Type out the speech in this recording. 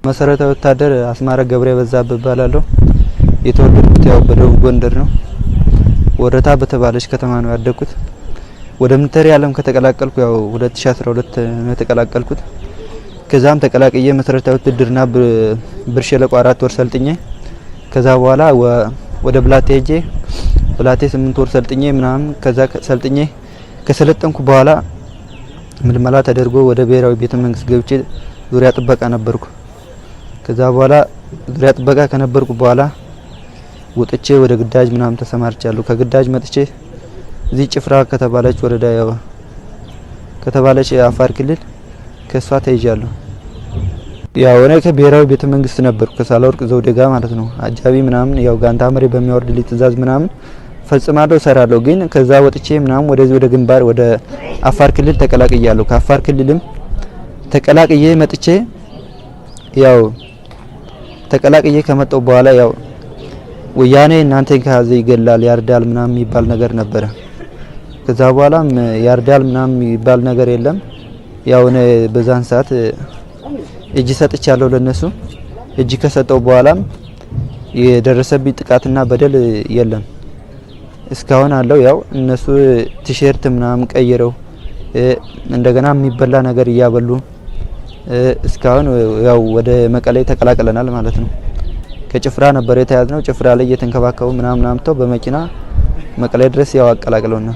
መሰረታዊ ወታደር አስማረ ገብሬ በዛብህ እባላለሁ። የተወለድኩት ያው በደቡብ ጎንደር ነው። ወረታ በተባለች ከተማ ነው ያደግኩት። ወደ ሚሊተሪ ዓለም ከተቀላቀልኩ ያው 2012 ነው የተቀላቀልኩት። ከዛም ተቀላቅዬ መሰረታዊ ውትድርና ብር ሸለቆ 4 ወር ሰልጥኜ ከዛ በኋላ ወደ ብላቴ ሄጄ ብላቴ 8 ወር ሰልጥኜ ምናምን ከዛ ሰልጥኜ ከሰለጠንኩ በኋላ ምልመላ ተደርጎ ወደ ብሔራዊ ቤተ መንግስት ገብቼ ዙሪያ ጥበቃ ነበርኩ። ከዛ በኋላ ዙሪያ ጥበቃ ከነበርኩ በኋላ ወጥቼ ወደ ግዳጅ ምናምን ተሰማርቻለሁ። ከግዳጅ መጥቼ እዚህ ጭፍራ ከተባለች ወረዳ ያው ከተባለች አፋር ክልል ከሷ ተይዣለሁ። ያው እኔ ከብሔራዊ ቤተ መንግስት ነበርኩ ከሳህለወርቅ ዘውዴ ጋር ማለት ነው። አጃቢ ምናምን ያው ጋንታ መሪ በሚያወርድልኝ ትእዛዝ ምናምን ፈጽማለሁ ሰራለሁ። ግን ከዛ ወጥቼ ምናምን ወደዚህ ወደ ግንባር ወደ አፋር ክልል ተቀላቅያለሁ። ከአፋር ክልልም ተቀላቅዬ መጥቼ ያው ተቀላቅዬ ከመጣው በኋላ ያው ወያኔ እናንተን ከያዘ ይገላል ያርዳል ምናምን የሚባል ነገር ነበረ። ከዛ በኋላም ያርዳል ምናምን የሚባል ነገር የለም። ያው እኔ በዛን ሰዓት እጅ ሰጥቻለሁ ለነሱ። እጅ ከሰጠው በኋላም የደረሰብኝ ጥቃትና በደል የለም እስካሁን አለው። ያው እነሱ ቲሸርት ምናምን ቀይረው እንደገና የሚበላ ነገር እያበሉ እስካሁን ያው ወደ መቀሌ ተቀላቅለናል ማለት ነው። ከጭፍራ ነበር የተያዝነው። ጭፍራ ላይ እየተንከባከቡ ምናምን አምጥተው በመኪና መቀሌ ድረስ ያው አቀላቅለውና